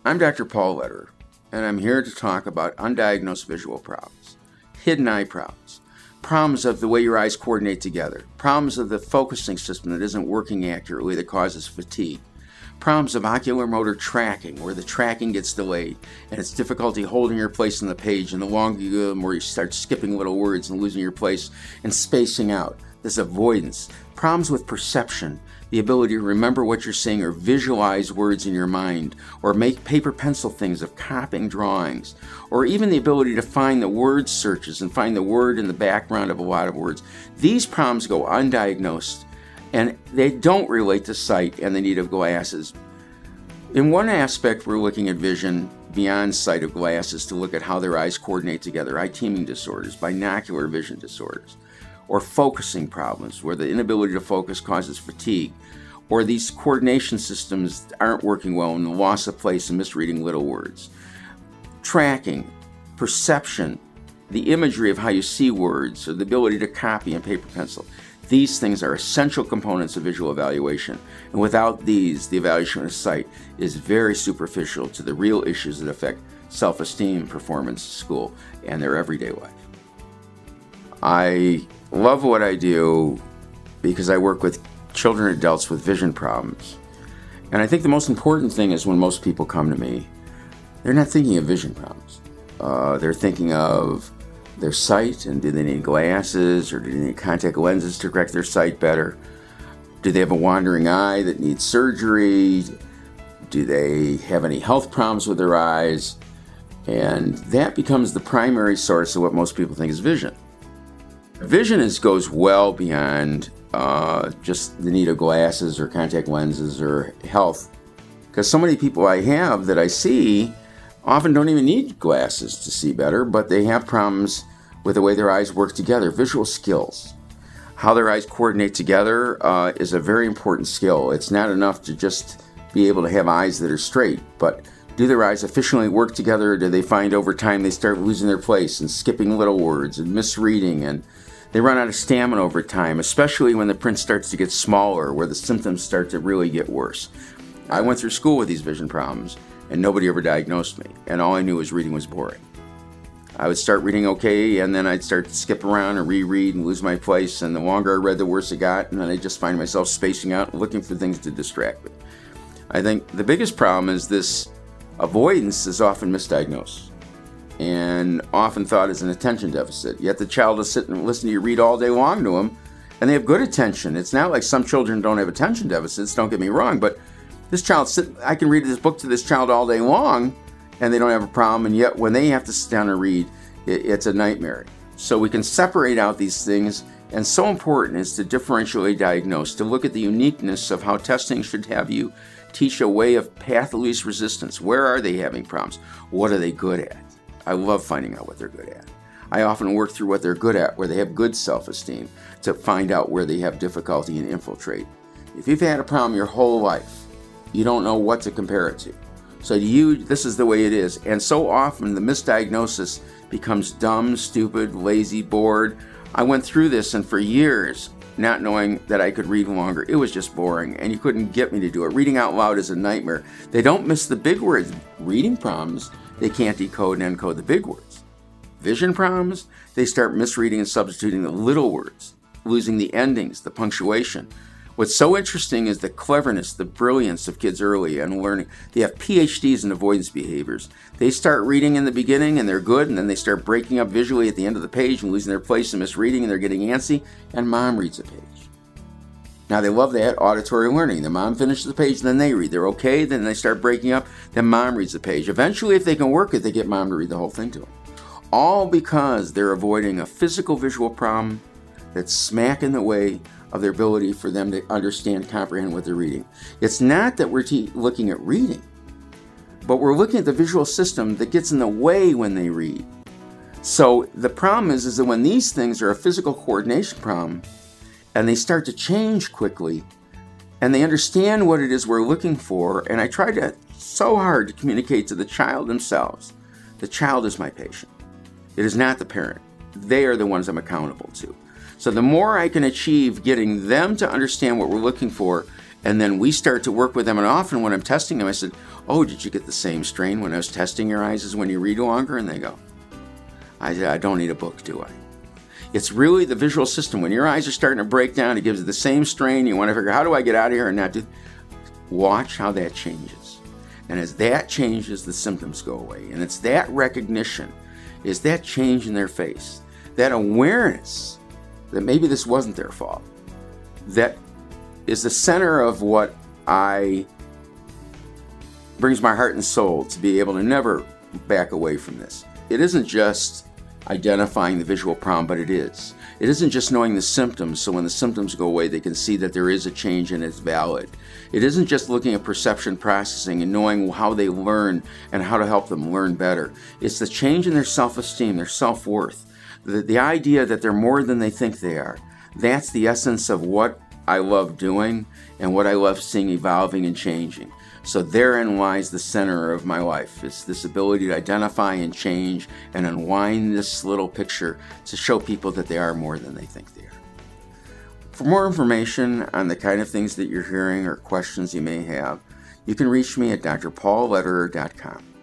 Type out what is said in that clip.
I'm Dr. Paul Lederer, and I'm here to talk about undiagnosed visual problems, hidden eye problems, problems of the way your eyes coordinate together, problems of the focusing system that isn't working accurately that causes fatigue, problems of ocular motor tracking where the tracking gets delayed and it's difficulty holding your place on the page, and the longer you go, the more you start skipping little words and losing your place and spacing out. This avoidance, problems with perception, the ability to remember what you're seeing or visualize words in your mind, or make paper pencil things of copying drawings, or even the ability to find the word searches and find the word in the background of a lot of words. These problems go undiagnosed, and they don't relate to sight and the need of glasses. In one aspect, we're looking at vision beyond sight of glasses to look at how their eyes coordinate together, eye teaming disorders, binocular vision disorders, or focusing problems where the inability to focus causes fatigue, or these coordination systems aren't working well and the loss of place and misreading little words. Tracking, perception, the imagery of how you see words, or the ability to copy in paper pencil. These things are essential components of visual evaluation, and without these, the evaluation of sight is very superficial to the real issues that affect self-esteem, performance, school, and their everyday life. I love what I do because I work with children and adults with vision problems. And I think the most important thing is when most people come to me, they're not thinking of vision problems. They're thinking of their sight, and do they need glasses, or do they need contact lenses to correct their sight better? Do they have a wandering eye that needs surgery? Do they have any health problems with their eyes? And that becomes the primary source of what most people think is vision. Vision goes well beyond just the need of glasses or contact lenses or health, because so many people I have that I see often don't even need glasses to see better, but they have problems with the way their eyes work together. Visual skills, how their eyes coordinate together is a very important skill. It's not enough to just be able to have eyes that are straight, but do their eyes efficiently work together, or do they find over time they start losing their place and skipping little words and misreading, and they run out of stamina over time, especially when the print starts to get smaller, where the symptoms start to really get worse. I went through school with these vision problems, and nobody ever diagnosed me, and all I knew was reading was boring. I would start reading okay, and then I'd start to skip around and reread and lose my place, and the longer I read, the worse it got, and then I'd just find myself spacing out and looking for things to distract me. I think the biggest problem is this avoidance is often misdiagnosed and often thought as an attention deficit. Yet the child will sit and listen to you read all day long to them, and they have good attention. It's not like some children don't have attention deficits, don't get me wrong, but this child, I can read this book to this child all day long, and they don't have a problem, and yet when they have to sit down and read, it's a nightmare. So we can separate out these things, and so important is to differentially diagnose, to look at the uniqueness of how testing should have you teach a way of path of least resistance. Where are they having problems? What are they good at? I love finding out what they're good at. I often work through what they're good at, where they have good self-esteem, to find out where they have difficulty and infiltrate. If you've had a problem your whole life, you don't know what to compare it to. So to you, this is the way it is. And so often the misdiagnosis becomes dumb, stupid, lazy, bored. I went through this, and for years, not knowing that I could read longer, it was just boring, and you couldn't get me to do it. Reading out loud is a nightmare. They don't miss the big words. Reading problems, they can't decode and encode the big words. Vision problems, they start misreading and substituting the little words, losing the endings, the punctuation. What's so interesting is the cleverness, the brilliance of kids early and learning. They have PhDs in avoidance behaviors. They start reading in the beginning and they're good, and then they start breaking up visually at the end of the page and losing their place and misreading, and they're getting antsy, and mom reads a page. Now they love that auditory learning. The mom finishes the page, then they read. They're okay, then they start breaking up, then mom reads the page. Eventually, if they can work it, they get mom to read the whole thing to them. All because they're avoiding a physical visual problem that's smack in the way of their ability for them to understand, comprehend what they're reading. It's not that we're looking at reading, but we're looking at the visual system that gets in the way when they read. So the problem is that when these things are a physical coordination problem, and they start to change quickly, and they understand what it is we're looking for, and I try so hard to communicate to the child themselves. The child is my patient. It is not the parent. They are the ones I'm accountable to. So the more I can achieve getting them to understand what we're looking for And then we start to work with them. And often when I'm testing them, I said, oh, did you get the same strain when I was testing your eyes as when you read longer? And they go, I don't need a book, do I? It's really the visual system. When your eyes are starting to break down, it gives you the same strain. You want to figure, how do I get out of here and not do? Watch how that changes. And as that changes, the symptoms go away. And it's that recognition, is that change in their face, that awareness that maybe this wasn't their fault, that is the center of what brings my heart and soul to be able to never back away from this. It isn't just identifying the visual problem, but it is. It isn't just knowing the symptoms, so when the symptoms go away, they can see that there is a change and it's valid. It isn't just looking at perception processing and knowing how they learn and how to help them learn better. It's the change in their self-esteem, their self-worth, the idea that they're more than they think they are. That's the essence of what I love doing and what I love seeing evolving and changing. So therein lies the center of my life. It's this ability to identify and change and unwind this little picture to show people that they are more than they think they are. For more information on the kind of things that you're hearing or questions you may have, you can reach me at drpaullederer.com.